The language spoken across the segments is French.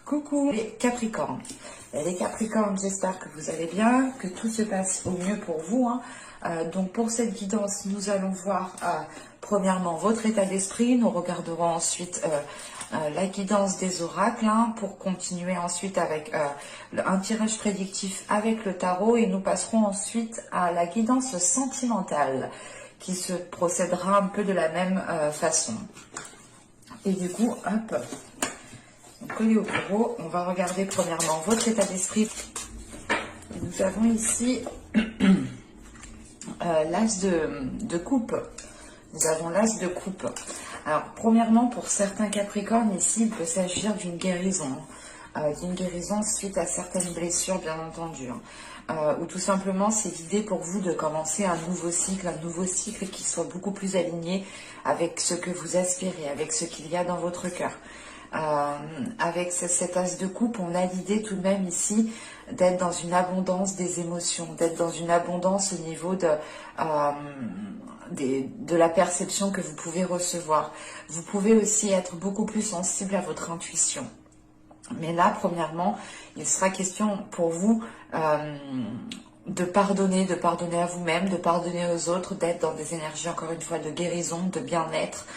Coucou les Capricornes. Les Capricornes, j'espère que vous allez bien, que tout se passe au mieux pour vous, hein. Donc pour cette guidance, nous allons voir premièrement votre état d'esprit. Nous regarderons ensuite la guidance des oracles, hein, pour continuer ensuite avec un tirage prédictif avec le tarot. Et nous passerons ensuite à la guidance sentimentale qui se procédera un peu de la même façon. Et du coup, hop, collé au bureau, on va regarder premièrement votre état d'esprit. Nous avons ici l'as de coupe. Nous avons l'as de coupe. Alors, premièrement, pour certains Capricornes, ici, il peut s'agir d'une guérison. D'une guérison suite à certaines blessures, bien entendu. Ou tout simplement, c'est l'idée pour vous de commencer un nouveau cycle qui soit beaucoup plus aligné avec ce que vous aspirez, avec ce qu'il y a dans votre cœur. Avec cet as de coupe, on a l'idée tout de même ici d'être dans une abondance des émotions, d'être dans une abondance au niveau de la perception que vous pouvez recevoir. Vous pouvez aussi être beaucoup plus sensible à votre intuition. Mais là, premièrement, il sera question pour vous de pardonner à vous-même, de pardonner aux autres, d'être dans des énergies, encore une fois, de guérison, de bien-être.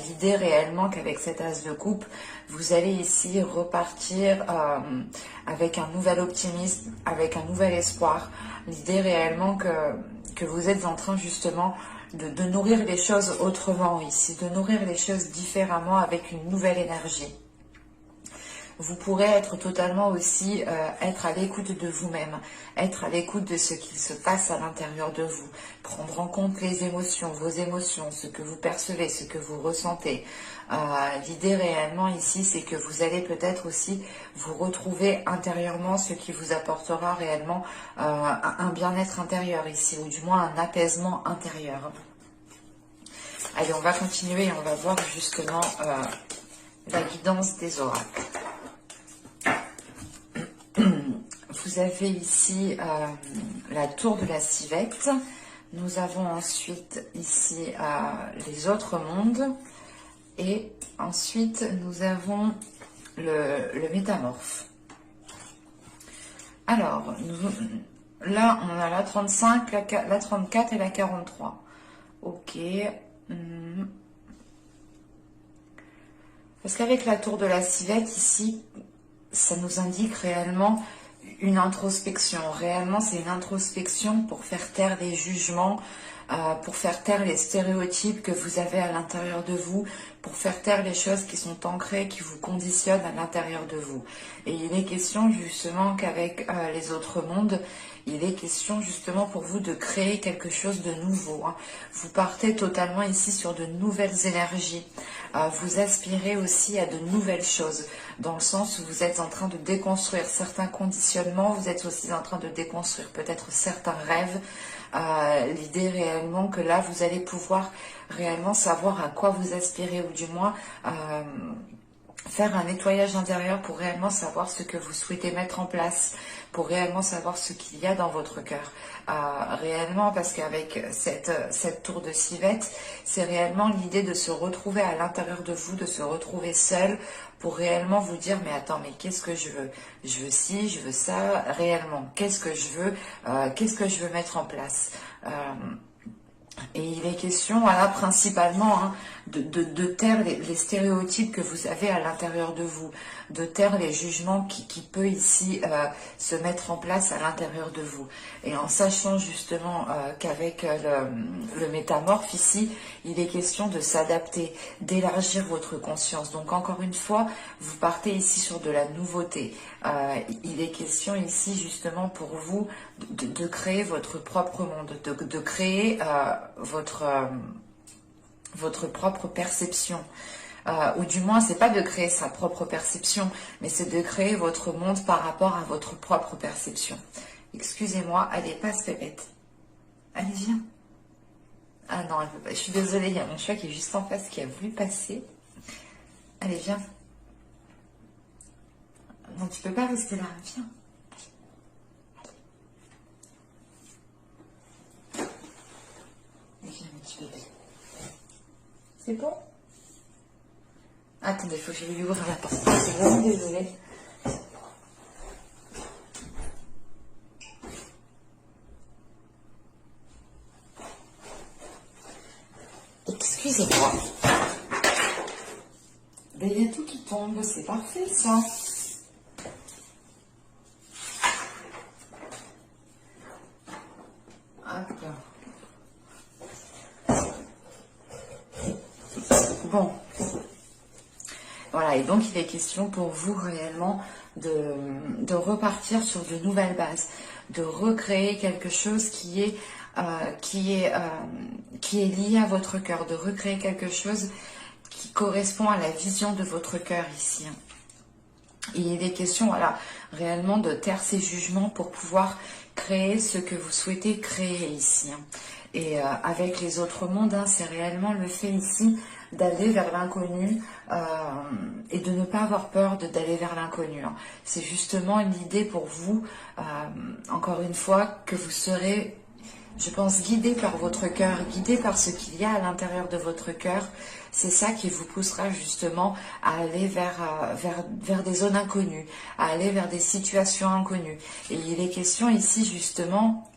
L'idée réellement qu'avec cet as de coupe, vous allez ici repartir avec un nouvel optimisme, avec un nouvel espoir. L'idée réellement que vous êtes en train justement de nourrir les choses autrement ici, de nourrir les choses différemment avec une nouvelle énergie. Vous pourrez être totalement aussi, être à l'écoute de vous-même, être à l'écoute de ce qu'il se passe à l'intérieur de vous, prendre en compte les émotions, vos émotions, ce que vous percevez, ce que vous ressentez. L'idée réellement ici, c'est que vous allez peut-être aussi vous retrouver intérieurement, ce qui vous apportera réellement un bien-être intérieur ici, ou du moins un apaisement intérieur. Allez, on va continuer et on va voir justement la guidance des oracles. Vous avez ici la tour de la civette. Nous avons ensuite ici les autres mondes. Et ensuite, nous avons le métamorphe. Alors, là, on a la 35, la 34 et la 43. Ok. Parce qu'avec la tour de la civette, ici, ça nous indique réellement une introspection. Réellement, c'est une introspection pour faire taire les jugements, pour faire taire les stéréotypes que vous avez à l'intérieur de vous, pour faire taire les choses qui sont ancrées, qui vous conditionnent à l'intérieur de vous. Et il est question justement qu'avec les autres mondes, il est question justement pour vous de créer quelque chose de nouveau, hein. Vous partez totalement ici sur de nouvelles énergies. Vous aspirez aussi à de nouvelles choses, dans le sens où vous êtes en train de déconstruire certains conditionnements, vous êtes aussi en train de déconstruire peut-être certains rêves. L'idée réellement que là, vous allez pouvoir réellement savoir à quoi vous aspirez, ou du moins faire un nettoyage intérieur pour réellement savoir ce que vous souhaitez mettre en place, pour réellement savoir ce qu'il y a dans votre cœur. Réellement, parce qu'avec cette tour de civette, c'est réellement l'idée de se retrouver à l'intérieur de vous, de se retrouver seul, pour réellement vous dire, mais attends, mais qu'est-ce que je veux? Je veux ci, je veux ça, réellement, qu'est-ce que je veux mettre en place? Et il est question, voilà, principalement, hein, de taire les stéréotypes que vous avez à l'intérieur de vous, de taire les jugements qui peut ici se mettre en place à l'intérieur de vous. Et en sachant justement qu'avec le métamorphe ici, il est question de s'adapter, d'élargir votre conscience. Donc encore une fois, vous partez ici sur de la nouveauté. Il est question ici justement pour vous de créer votre propre monde, de créer votre propre perception. Ou du moins, c'est pas de créer sa propre perception, mais c'est de créer votre monde par rapport à votre propre perception. Excusez-moi, allez, passe Pépette. Allez, viens. Ah non, elle peut pas. Je suis désolée, il y a mon chat qui est juste en face qui a voulu passer. Allez, viens. Non, tu peux pas rester là, viens. Viens, mon petit bébé. C'est bon? Attendez, il faut que je lui ouvre la porte. Je suis vraiment désolée. Excusez-moi. Ben, il y a tout qui tombe, c'est parfait ça. Hop. Bon. Voilà, et donc il est question pour vous réellement de repartir sur de nouvelles bases, de recréer quelque chose qui est lié à votre cœur, de recréer quelque chose qui correspond à la vision de votre cœur ici. Et il est question, voilà, réellement de taire ces jugements pour pouvoir créer ce que vous souhaitez créer ici. Et avec les autres mondes, c'est réellement le fait ici d'aller vers l'inconnu et de ne pas avoir peur d'aller vers l'inconnu. C'est justement l'idée pour vous, encore une fois, que vous serez, je pense, guidé par votre cœur, guidé par ce qu'il y a à l'intérieur de votre cœur. C'est ça qui vous poussera justement à aller vers des zones inconnues, à aller vers des situations inconnues. Et il est question ici justement...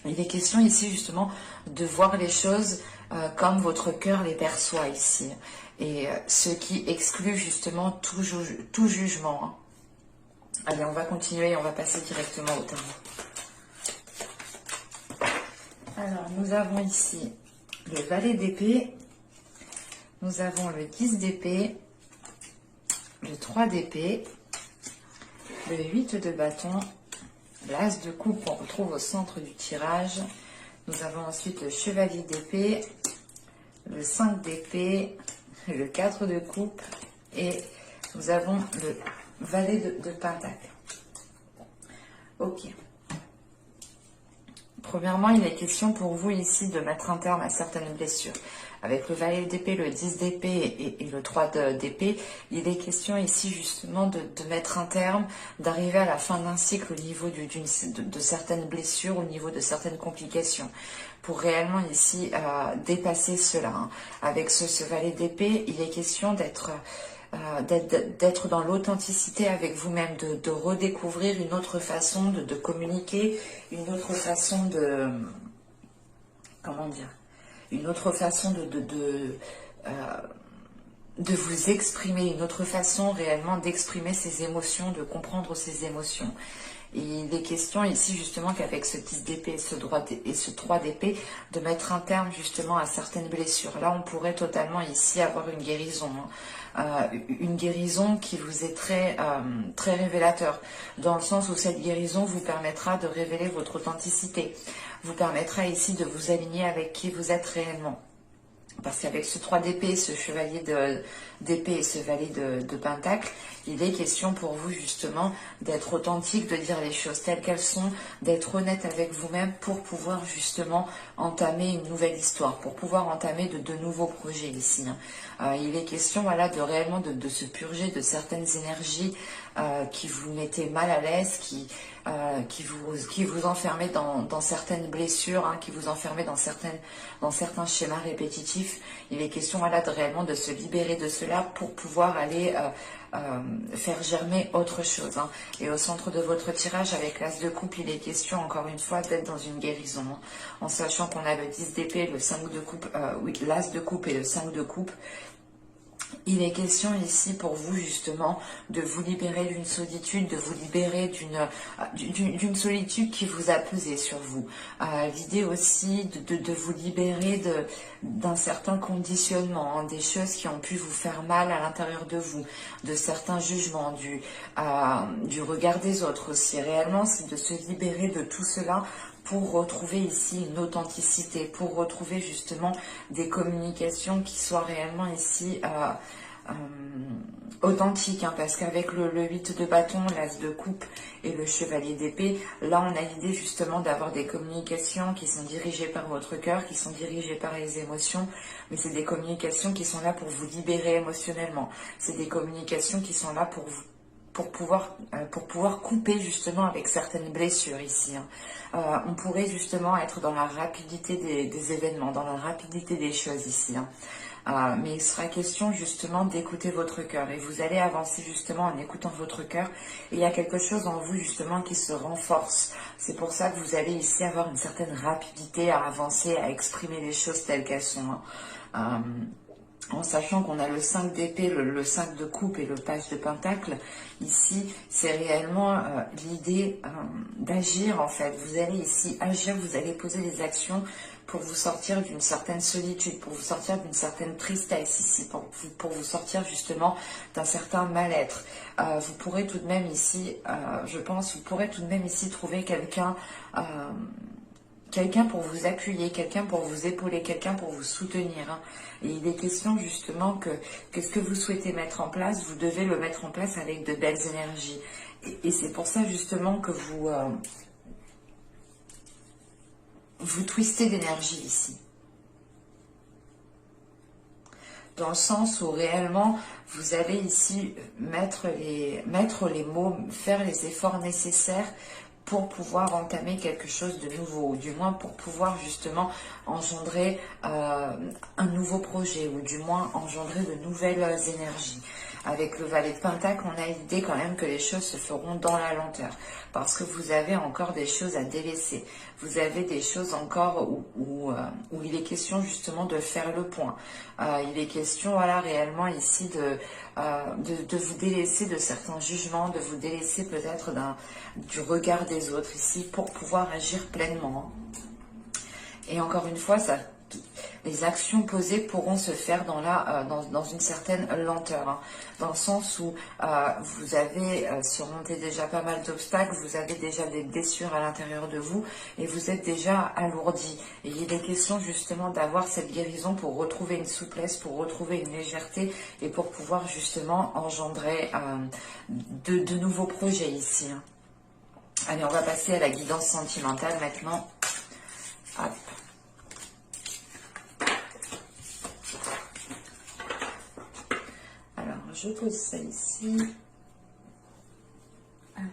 il est question ici justement de voir les choses comme votre cœur les perçoit ici. Et ce qui exclut justement tout jugement. Allez, on va continuer et on va passer directement au tarot. Alors, nous avons ici le valet d'épée, nous avons le 10 d'épée, le 3 d'épée, le 8 de bâton, l'as de coupe qu'on retrouve au centre du tirage. Nous avons ensuite le chevalier d'épée, le 5 d'épée, le 4 de coupe et nous avons le valet de pentacle. Ok. Premièrement, il est question pour vous ici de mettre un terme à certaines blessures. Avec le valet d'épée, le 10 d'épée et le 3 d'épée, il est question ici justement de mettre un terme, d'arriver à la fin d'un cycle au niveau de certaines blessures, au niveau de certaines complications, pour réellement ici dépasser cela. Avec ce valet d'épée, il est question d'être dans l'authenticité avec vous-même, de redécouvrir une autre façon de communiquer, une autre façon de... comment dire, une autre façon de vous exprimer, une autre façon réellement d'exprimer ses émotions, de comprendre ses émotions. Et il est question ici justement qu'avec ce 10 d'épée et ce 3 d'épée, de mettre un terme justement à certaines blessures. Là, on pourrait totalement ici avoir une guérison. Une guérison qui vous est très révélateur, dans le sens où cette guérison vous permettra de révéler votre authenticité, vous permettra ici de vous aligner avec qui vous êtes réellement. Parce qu'avec ce 3 d'épée, ce chevalier d'épée et ce valet de pentacle, il est question pour vous justement d'être authentique, de dire les choses telles qu'elles sont, d'être honnête avec vous-même pour pouvoir justement entamer une nouvelle histoire, pour pouvoir entamer de nouveaux projets ici. Il est question voilà, de réellement de se purger de certaines énergies qui vous mettaient mal à l'aise, qui vous enfermaient dans certaines blessures, qui vous enfermaient dans certains schémas répétitifs. Il est question voilà, réellement de se libérer de cela pour pouvoir aller faire germer autre chose. Et au centre de votre tirage avec l'as de coupe, il est question encore une fois d'être dans une guérison, en sachant qu'on a le 10 d'épée, le 5 de coupe, oui, l'as de coupe et le 5 de coupe. Il est question ici pour vous justement de vous libérer d'une solitude, de vous libérer d'une solitude qui vous a pesé sur vous. L'idée aussi de vous libérer d'un certain conditionnement, des choses qui ont pu vous faire mal à l'intérieur de vous, de certains jugements, du regard des autres aussi. Réellement, c'est de se libérer de tout cela pour retrouver ici une authenticité, pour retrouver justement des communications qui soient réellement ici authentiques, parce qu'avec le 8 de bâton, l'as de coupe et le chevalier d'épée, là on a l'idée justement d'avoir des communications qui sont dirigées par votre cœur, qui sont dirigées par les émotions, mais c'est des communications qui sont là pour vous libérer émotionnellement, c'est des communications qui sont là pour pouvoir couper justement avec certaines blessures ici. On pourrait justement être dans la rapidité des événements, dans la rapidité des choses ici. mais il sera question justement d'écouter votre cœur. Et vous allez avancer justement en écoutant votre cœur. Et il y a quelque chose en vous justement qui se renforce. C'est pour ça que vous allez ici avoir une certaine rapidité à avancer, à exprimer les choses telles qu'elles sont. En sachant qu'on a le 5 d'épée, le 5 de coupe et le page de pentacle, ici, c'est réellement l'idée d'agir en fait. Vous allez ici agir, vous allez poser des actions pour vous sortir d'une certaine solitude, pour vous sortir d'une certaine tristesse ici, pour vous sortir justement d'un certain mal-être. Vous pourrez tout de même ici, je pense, vous pourrez tout de même ici trouver quelqu'un... quelqu'un pour vous appuyer, quelqu'un pour vous épauler, quelqu'un pour vous soutenir. Hein. Et il est question justement que qu'est-ce que vous souhaitez mettre en place, vous devez le mettre en place avec de belles énergies. Et c'est pour ça justement que vous twistez d'énergie ici. Dans le sens où réellement vous allez ici mettre les mots, faire les efforts nécessaires pour pouvoir entamer quelque chose de nouveau, ou du moins pour pouvoir justement engendrer un nouveau projet, ou du moins engendrer de nouvelles énergies. Avec le valet de Pentacle, on a l'idée quand même que les choses se feront dans la lenteur, parce que vous avez encore des choses à délaisser. Vous avez des choses encore où il est question justement de faire le point. Il est question, voilà, réellement ici de vous délaisser de certains jugements, de vous délaisser peut-être du regard des autres ici pour pouvoir agir pleinement. Et encore une fois, les actions posées pourront se faire dans une certaine lenteur, hein, dans le sens où vous avez surmonté déjà pas mal d'obstacles, vous avez déjà des blessures à l'intérieur de vous et vous êtes déjà alourdi. Et il est question justement d'avoir cette guérison pour retrouver une souplesse, pour retrouver une légèreté et pour pouvoir justement engendrer de nouveaux projets ici. Hein. Allez, on va passer à la guidance sentimentale maintenant. Hop. Je pose ça ici. Alors.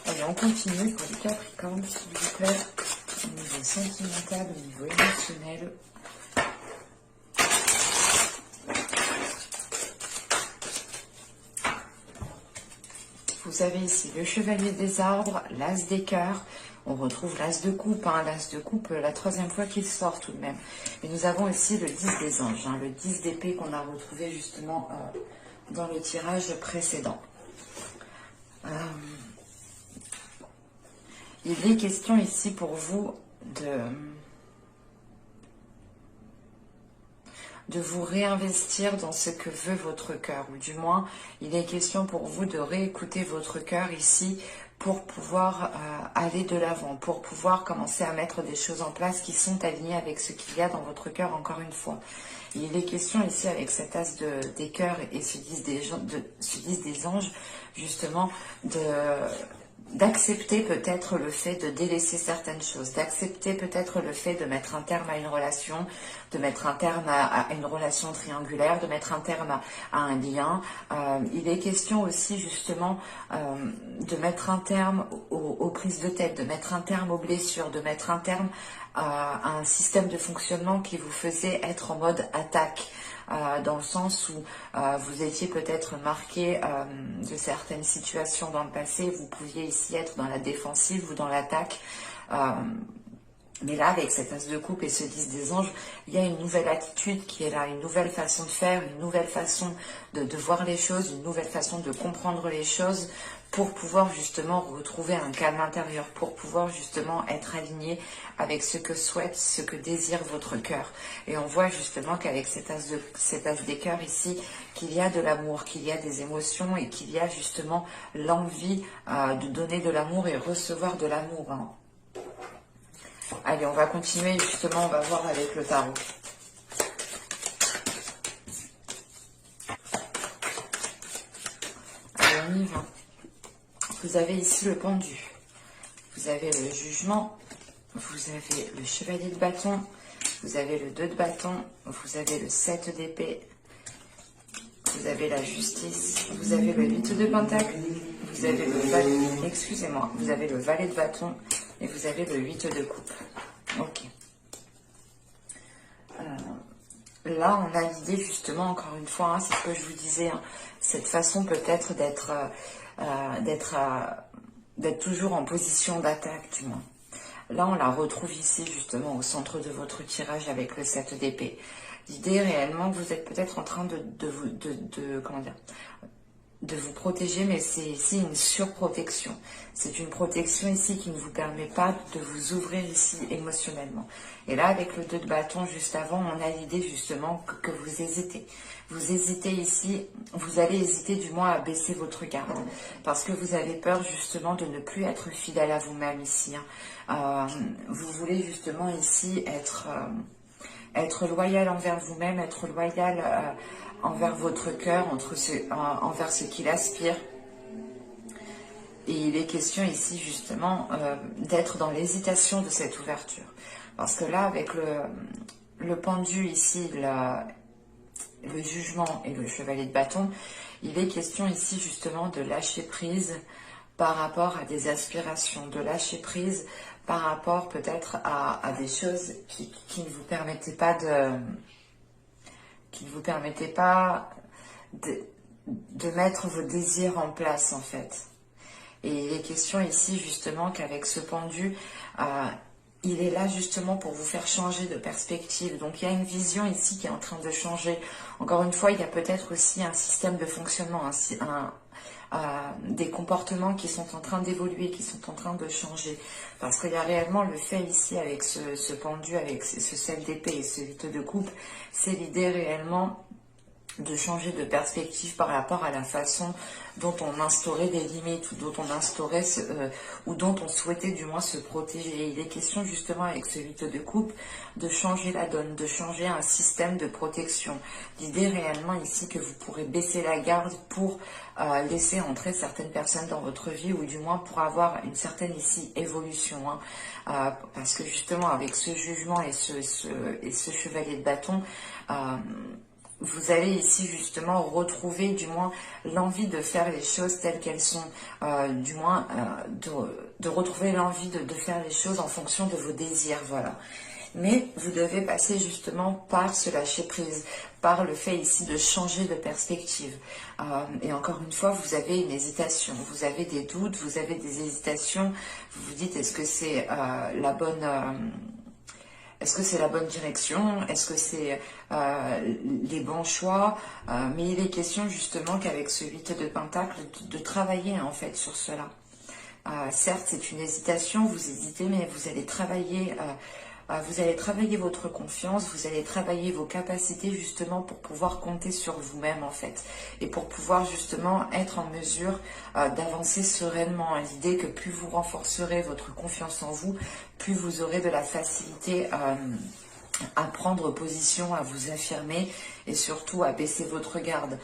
Allez, on continue pour les Capricornes, s'il vous plaît. Au niveau sentimental, au niveau émotionnel. Vous avez ici le chevalier des arbres, l'as des cœurs. On retrouve l'as de coupe, hein, l'as de coupe, la troisième fois qu'il sort tout de même. Et nous avons ici le 10 des anges, hein, le 10 d'épée qu'on a retrouvé justement dans le tirage précédent. Il est question ici pour vous de vous réinvestir dans ce que veut votre cœur, ou du moins, il est question pour vous de réécouter votre cœur ici pour pouvoir aller de l'avant, pour pouvoir commencer à mettre des choses en place qui sont alignées avec ce qu'il y a dans votre cœur, encore une fois. Et il est question ici, avec cet as des cœurs et ce 10 des anges, justement, d'accepter peut-être le fait de délaisser certaines choses, d'accepter peut-être le fait de mettre un terme à une relation, de mettre un terme à une relation triangulaire, de mettre un terme à un lien. Il est question aussi justement de mettre un terme aux prises de tête, de mettre un terme aux blessures, de mettre un terme à un système de fonctionnement qui vous faisait être en mode attaque. Dans le sens où vous étiez peut-être marqué de certaines situations dans le passé, vous pouviez ici être dans la défensive ou dans l'attaque. Mais là, avec cet as de coupe et ce 10 des anges, il y a une nouvelle attitude qui est là, une nouvelle façon de faire, une nouvelle façon de voir les choses, une nouvelle façon de comprendre les choses pour pouvoir justement retrouver un calme intérieur, pour pouvoir justement être aligné avec ce que souhaite, ce que désire votre cœur. Et on voit justement qu'avec cet as des cœurs ici, qu'il y a de l'amour, qu'il y a des émotions et qu'il y a justement l'envie de donner de l'amour et recevoir de l'amour. Hein. Allez, on va continuer justement, on va voir avec le tarot. Allez, on y va. Vous avez ici le pendu, vous avez le jugement, vous avez le chevalier de bâton, vous avez le 2 de bâton, vous avez le 7 d'épée, vous avez la justice, vous avez le 8 de pentacle, vous avez le valet, excusez-moi, vous avez le valet de bâton et vous avez le 8 de coupe. Ok. Là, on a l'idée justement, encore une fois, hein, c'est ce que je vous disais, hein, cette façon peut-être d'être toujours en position d'attaque, du moins. Là, on la retrouve ici, justement, au centre de votre tirage avec le 7 d'épée. L'idée réellement que vous êtes peut-être en train comment dire, de vous protéger, mais c'est ici une surprotection. C'est une protection ici qui ne vous permet pas de vous ouvrir ici émotionnellement. Et là, avec le 2 de bâton juste avant, on a l'idée justement que vous hésitez. Vous hésitez ici, vous allez hésiter du moins à baisser votre garde, parce que vous avez peur justement de ne plus être fidèle à vous-même ici. Hein. Vous voulez justement ici être loyal envers vous-même, être loyal envers votre cœur, envers ce qu'il aspire. Et il est question ici justement d'être dans l'hésitation de cette ouverture. Parce que là, avec le pendu ici, le jugement et le chevalier de bâton, il est question ici justement de lâcher prise par rapport à des aspirations, de lâcher prise par rapport peut-être à des choses qui ne vous permettaient pas de mettre vos désirs en place en fait. Et il est question ici justement qu'avec ce pendu, il est là justement pour vous faire changer de perspective. Donc il y a une vision ici qui est en train de changer. Encore une fois, il y a peut-être aussi un système de fonctionnement, des comportements qui sont en train d'évoluer, qui sont en train de changer. Parce qu'il y a réellement le fait ici avec ce pendu, avec ce 7 d'épée et ce 8 de coupe, c'est l'idée réellement de changer de perspective par rapport à la façon dont on instaurait des limites ou dont on instaurait ou dont on souhaitait du moins se protéger. Il est question justement avec ce 8 de coupe de changer la donne, de changer un système de protection. L'idée réellement ici que vous pourrez baisser la garde pour laisser entrer certaines personnes dans votre vie ou du moins pour avoir une certaine ici évolution. Hein. Parce que justement avec ce jugement et ce chevalier de bâton, vous allez ici justement retrouver du moins l'envie de faire les choses telles qu'elles sont, du moins de retrouver l'envie de faire les choses en fonction de vos désirs, voilà. Mais vous devez passer justement par ce lâcher prise, par le fait ici de changer de perspective. Et encore une fois, vous avez une hésitation, vous avez des doutes, vous avez des hésitations, vous vous dites est-ce que c'est la bonne... Est-ce que c'est la bonne direction? Est-ce que c'est les bons choix? Mais il est question justement qu'avec ce 8 de Pentacle, de travailler en fait sur cela. Certes, c'est une hésitation, vous hésitez, mais vous allez travailler votre confiance, vous allez travailler vos capacités justement pour pouvoir compter sur vous-même en fait. Et pour pouvoir justement être en mesure d'avancer sereinement. L'idée que plus vous renforcerez votre confiance en vous, plus vous aurez de la facilité à prendre position, à vous affirmer et surtout à baisser votre garde.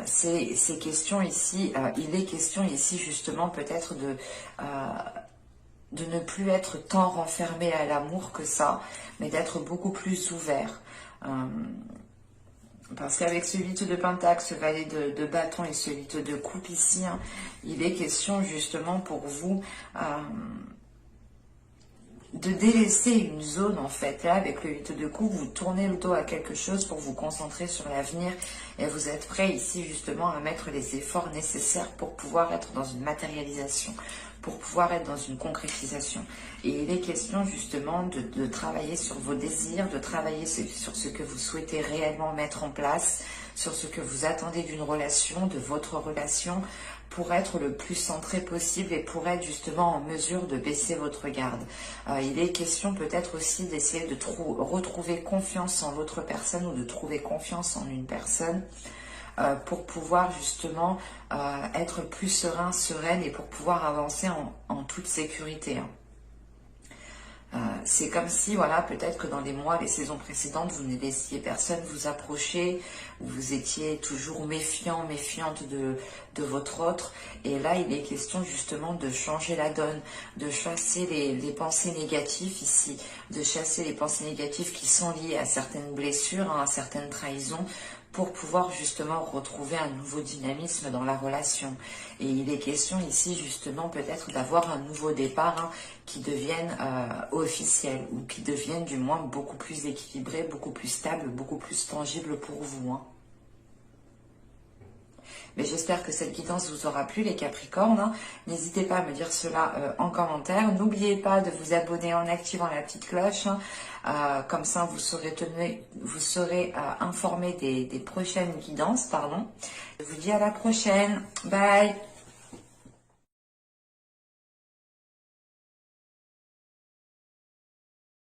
Ces questions ici, il est question ici justement peut-être de ne plus être tant renfermé à l'amour que ça, mais d'être beaucoup plus ouvert. Parce qu'avec ce 8 de Pentacle, ce valet de bâton et ce 8 de coupe ici, hein, il est question justement pour vous de délaisser une zone en fait. Là, avec le 8 de coupe, vous tournez le dos à quelque chose pour vous concentrer sur l'avenir et vous êtes prêt ici justement à mettre les efforts nécessaires pour pouvoir être dans une matérialisation, pour pouvoir être dans une concrétisation. Et il est question justement de travailler sur vos désirs, de travailler sur ce que vous souhaitez réellement mettre en place, sur ce que vous attendez d'une relation, de votre relation, pour être le plus centré possible et pour être justement en mesure de baisser votre garde. Il est question peut-être aussi d'essayer de retrouver confiance en l'autre personne ou de trouver confiance en une personne pour pouvoir justement être plus serein, sereine et pour pouvoir avancer en toute sécurité. Hein. C'est comme si, voilà, peut-être que dans les mois, les saisons précédentes, vous ne laissiez personne vous approcher, vous étiez toujours méfiant, méfiante de votre autre. Et là, il est question justement de changer la donne, de chasser les pensées négatives ici, de chasser les pensées négatives qui sont liées à certaines blessures, à certaines trahisons, pour pouvoir justement retrouver un nouveau dynamisme dans la relation. Et il est question ici justement peut-être d'avoir un nouveau départ hein, qui devienne officiel ou qui devienne du moins beaucoup plus équilibré, beaucoup plus stable, beaucoup plus tangible pour vous. Hein. Mais j'espère que cette guidance vous aura plu les Capricornes. Hein. N'hésitez pas à me dire cela en commentaire. N'oubliez pas de vous abonner en activant la petite cloche. Hein. Comme ça, vous serez informé des prochaines guidances. Pardon. Je vous dis à la prochaine. Bye.